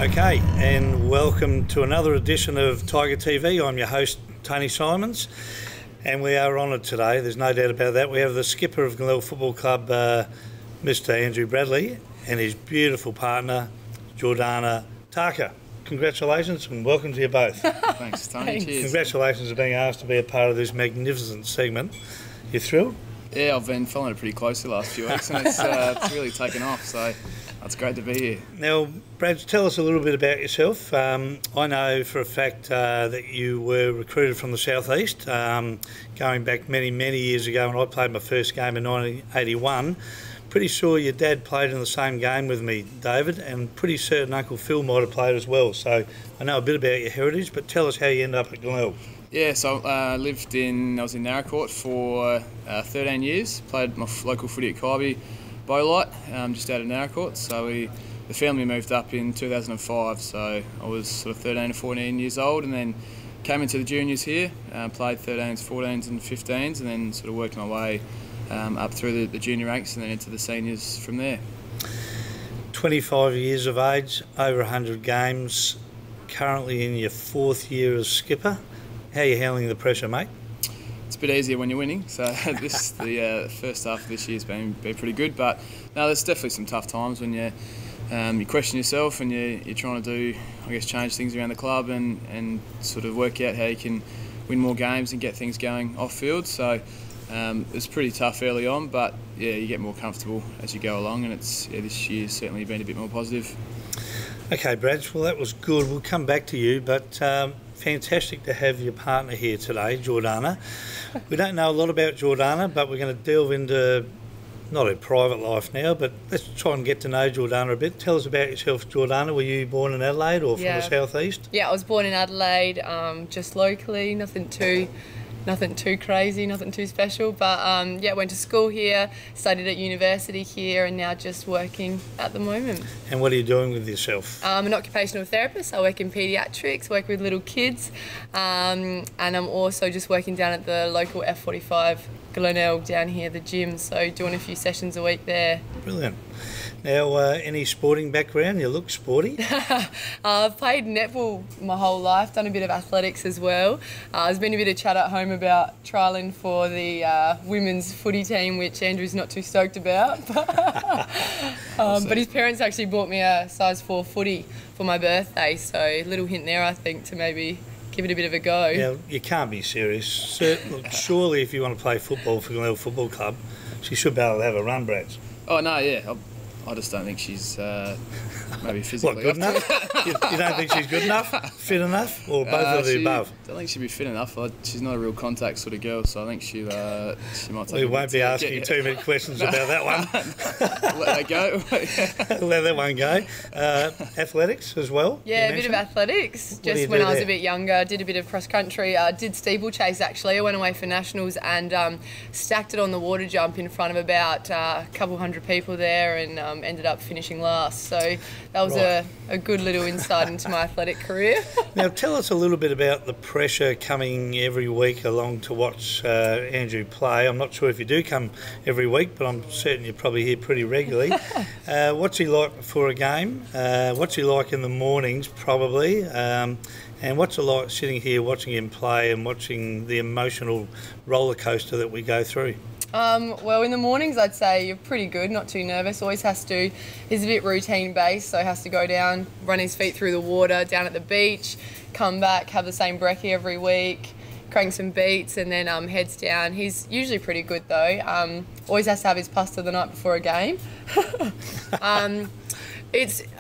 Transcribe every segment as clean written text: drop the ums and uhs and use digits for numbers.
Okay, and welcome to another edition of Tiger TV. I'm your host, Tony Symonds, and we are honoured today, there's no doubt about that. We have the skipper of Glenelg Football Club, Mr. Andrew Bradley, and his beautiful partner, Jordana Tarca. Congratulations and welcome to you both. Thanks, Tony. Cheers. Congratulations on being asked to be a part of this magnificent segment. You thrilled? Yeah, I've been following it pretty closely the last few weeks, and it's really taken off, so it's great to be here. Now, Brad, tell us a little bit about yourself. I know for a fact that you were recruited from the southeast, going back many, many years ago when I played my first game in 1981. Pretty sure your dad played in the same game with me, David, and pretty certain Uncle Phil might have played as well. So I know a bit about your heritage, but tell us how you end up at Glenelg. Yeah, so I was in Narracourt for 13 years, played my local footy at Kaiby, Bowlight, just out of Narracourt. So the family moved up in 2005, so I was sort of 13 to 14 years old, and then came into the juniors here, played 13s, 14s and 15s, and then sort of worked my way up through the junior ranks and then into the seniors from there. 25 years of age, over 100 games, currently in your fourth year as skipper. How are you handling the pressure, mate? It's a bit easier when you're winning, so the first half of this year's been pretty good, but no, there's definitely some tough times when you question yourself and you're trying to change things around the club and sort of work out how you can win more games and get things going off field. So it's pretty tough early on, but yeah, you get more comfortable as you go along, and this year's certainly been a bit more positive. Okay, Brad, well that was good. We'll come back to you, but fantastic to have your partner here today, Jordana. We don't know a lot about Jordana, but we're going to delve into not her private life now, but let's try and get to know Jordana a bit. Tell us about yourself, Jordana. Were you born in Adelaide or from the southeast? Yeah, I was born in Adelaide, just locally, nothing too crazy, nothing too special, but yeah, went to school here, studied at university here, and now just working at the moment. And what are you doing with yourself? I'm an occupational therapist. I work in paediatrics, work with little kids, and I'm also just working down at the local F45 Glenelg down here, the gym, so doing a few sessions a week there. Brilliant. Now, any sporting background? You look sporty. I've played netball my whole life, done a bit of athletics as well. There's been a bit of chat at home about trialling for the women's footy team, which Andrew's not too stoked about. But his parents actually bought me a size 4 footy for my birthday, so a little hint there, I think, to maybe give it a bit of a go. Yeah, you can't be serious. Surely if you want to play football for Glenelg Football Club, she should be able to have a run, Brad. Oh no, yeah. I just don't think she's maybe physically good enough? You don't think she's good enough, fit enough, or both of the above? I don't think she'd be fit enough. She's not a real contact sort of girl, so I think she might take. We won't be asking you too many questions about that one. Let that go. Let that one go. Athletics as well? Yeah, a bit of athletics. Just when I was a bit younger, I did a bit of cross country. I did steeplechase actually. I went away for nationals and stacked it on the water jump in front of about a couple hundred people there, and ended up finishing last. So that was a good little insight into my athletic career. Now tell us a little bit about the pressure coming every week along to watch Andrew play. I'm not sure if you do come every week, but I'm certain you're probably here pretty regularly. What's he like before a game? What's he like in the mornings probably? And what's it like sitting here watching him play and watching the emotional roller coaster that we go through? Well, in the mornings I'd say you're pretty good, not too nervous. He's a bit routine based, so he has to go down, run his feet through the water, down at the beach, come back, have the same brekkie every week, crank some beats, and then heads down. He's usually pretty good though. Always has to have his pasta the night before a game.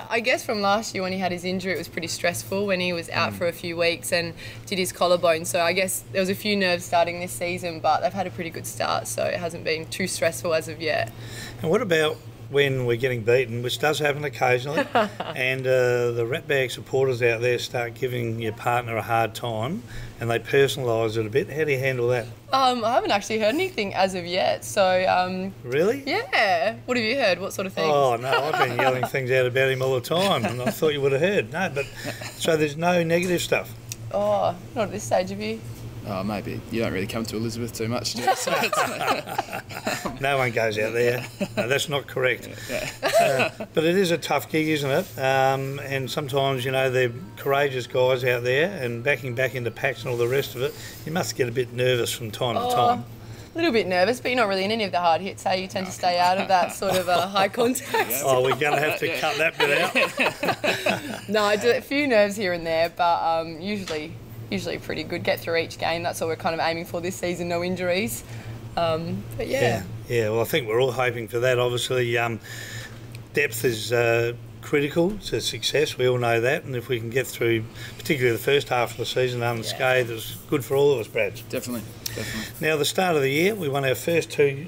I guess from last year when he had his injury, it was pretty stressful when he was out for a few weeks and did his collarbone. So I guess there was a few nerves starting this season, but they've had a pretty good start, so it hasn't been too stressful as of yet. And what about when we're getting beaten, which does happen occasionally, and the ratbag supporters out there start giving your partner a hard time and they personalise it a bit? How do you handle that? I haven't actually heard anything as of yet, so... Really? Yeah. What have you heard? What sort of things? Oh, no, I've been yelling things out about him all the time, and I thought you would have heard. No, but so there's no negative stuff? Oh, not at this stage, have you? Oh, maybe you don't really come to Elizabeth too much, do you? So No one goes out there. No, that's not correct. yeah. But it is a tough gig, isn't it? And sometimes, you know, they're courageous guys out there, and backing back into packs and all the rest of it, you must get a bit nervous from time to time. A little bit nervous, but you're not really in any of the hard hits, you tend to stay out of that sort of high contact. Oh, we're going to have to cut that bit out. No, I do a few nerves here and there, but usually pretty good. Get through each game. That's what we're kind of aiming for this season. No injuries. But yeah. Well, I think we're all hoping for that. Obviously, depth is critical to success. We all know that, and if we can get through, particularly the first half of the season unscathed, it's good for all of us, Brad. Definitely. Now, the start of the year, we won our first 2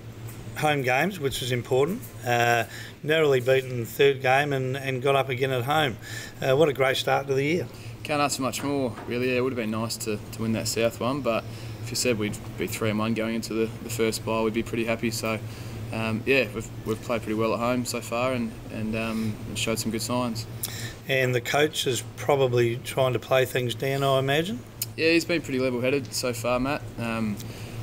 home games, which is important. Narrowly beaten the third game and got up again at home. What a great start to the year. Can't ask for much more, really. Yeah, it would have been nice to win that South one, but if you said we'd be 3-1 going into the first bye, we'd be pretty happy. So, we've played pretty well at home so far and showed some good signs. And the coach is probably trying to play things down, I imagine? Yeah, he's been pretty level-headed so far, Matt,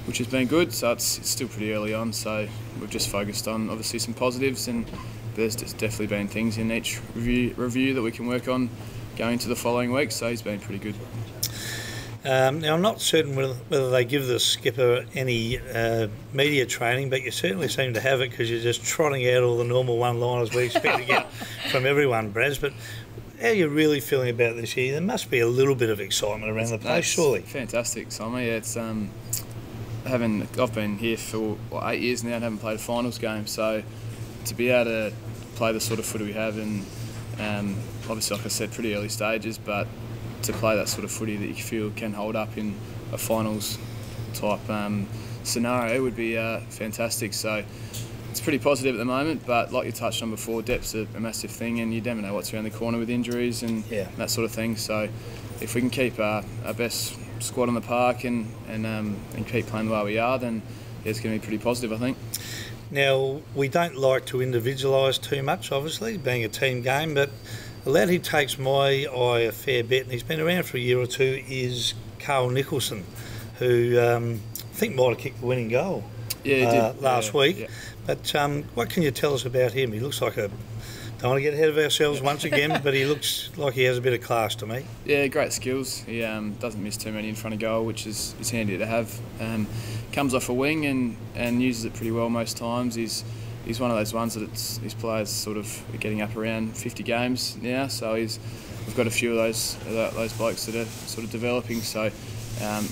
which has been good. So it's still pretty early on, so we've just focused on obviously some positives, and there's definitely been things in each review that we can work on going into the following week. So he's been pretty good. Now, I'm not certain whether they give the skipper any media training, but you certainly seem to have it because you're just trotting out all the normal one-liners we expect to get from everyone, Braz. But how are you really feeling about this year? There must be a little bit of excitement around the place, surely. Fantastic, Simon. Yeah, it's I've been here for 8 years now and haven't played a finals game, so to be able to play the sort of footy we have, and obviously, like I said, pretty early stages, but to play that sort of footy that you feel can hold up in a finals type scenario would be fantastic. So it's pretty positive at the moment, but like you touched on before, depth's a massive thing, and you never know what's around the corner with injuries and that sort of thing. So if we can keep our best squad on the park and keep playing the way we are, then it's going to be pretty positive, I think. Now, we don't like to individualise too much, obviously, being a team game, but the lad who takes my eye a fair bit, and he's been around for a year or two, is Carl Nicholson, who I think might have kicked the winning goal last week. Yeah. But what can you tell us about him? He looks like don't want to get ahead of ourselves once again, but he looks like he has a bit of class to me. Yeah, great skills. He doesn't miss too many in front of goal, which is handy to have. Comes off a wing and uses it pretty well most times. He's one of those ones that his players sort of are getting up around 50 games now, so we've got a few of those blokes that are sort of developing. So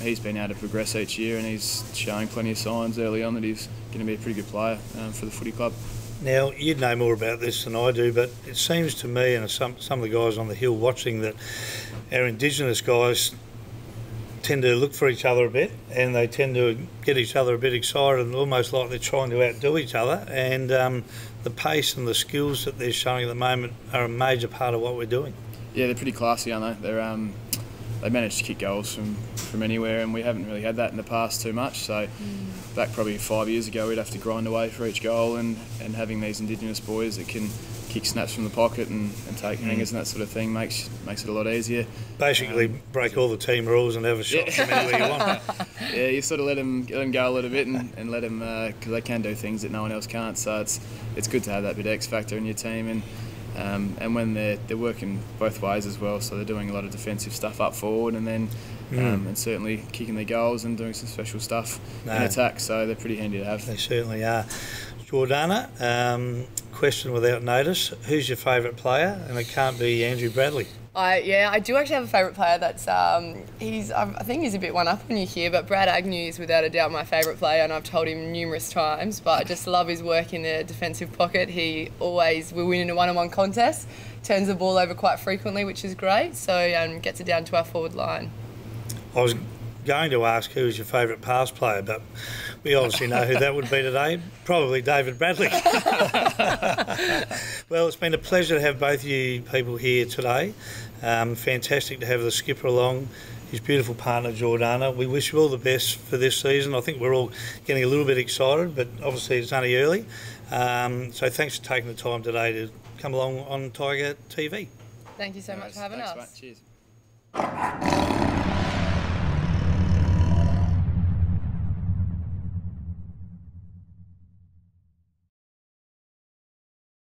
he's been able to progress each year, and he's showing plenty of signs early on that he's going to be a pretty good player for the footy club. Now, you'd know more about this than I do, but it seems to me, and some of the guys on the hill watching, that our Indigenous guys tend to look for each other a bit, and they tend to get each other a bit excited, and almost like they're trying to outdo each other. And the pace and the skills that they're showing at the moment are a major part of what we're doing. Yeah, they're pretty classy, aren't they? They manage to kick goals from anywhere, and we haven't really had that in the past too much. So back probably 5 years ago, we'd have to grind away for each goal, and having these Indigenous boys that can kick snaps from the pocket and take hangers and that sort of thing makes it a lot easier. Basically, break all the team rules and have a shot from anywhere you want. Yeah, you sort of let them go a little bit and let them, because they can do things that no one else can't. So it's good to have that bit of X factor in your team, and when they're working both ways as well. So they're doing a lot of defensive stuff up forward, and then and certainly kicking their goals and doing some special stuff in attack. So they're pretty handy to have. They certainly are. Jordana, question without notice: who's your favourite player? And it can't be Andrew Bradley. I do actually have a favourite player. That's I think he's a bit one up on you here, but Brad Agnew is without a doubt my favourite player, and I've told him numerous times. But I just love his work in the defensive pocket. He always will win in a one-on-one contest, turns the ball over quite frequently, which is great. So gets it down to our forward line. I was going to ask who was your favourite past player, but we obviously know who that would be today. Probably David Bradley. Well, it's been a pleasure to have both you people here today. Fantastic to have the skipper along, his beautiful partner Jordana. We wish you all the best for this season. I think we're all getting a little bit excited, but obviously it's only early. So thanks for taking the time today to come along on Tiger TV. Thank you so much for having us. Mate. Cheers.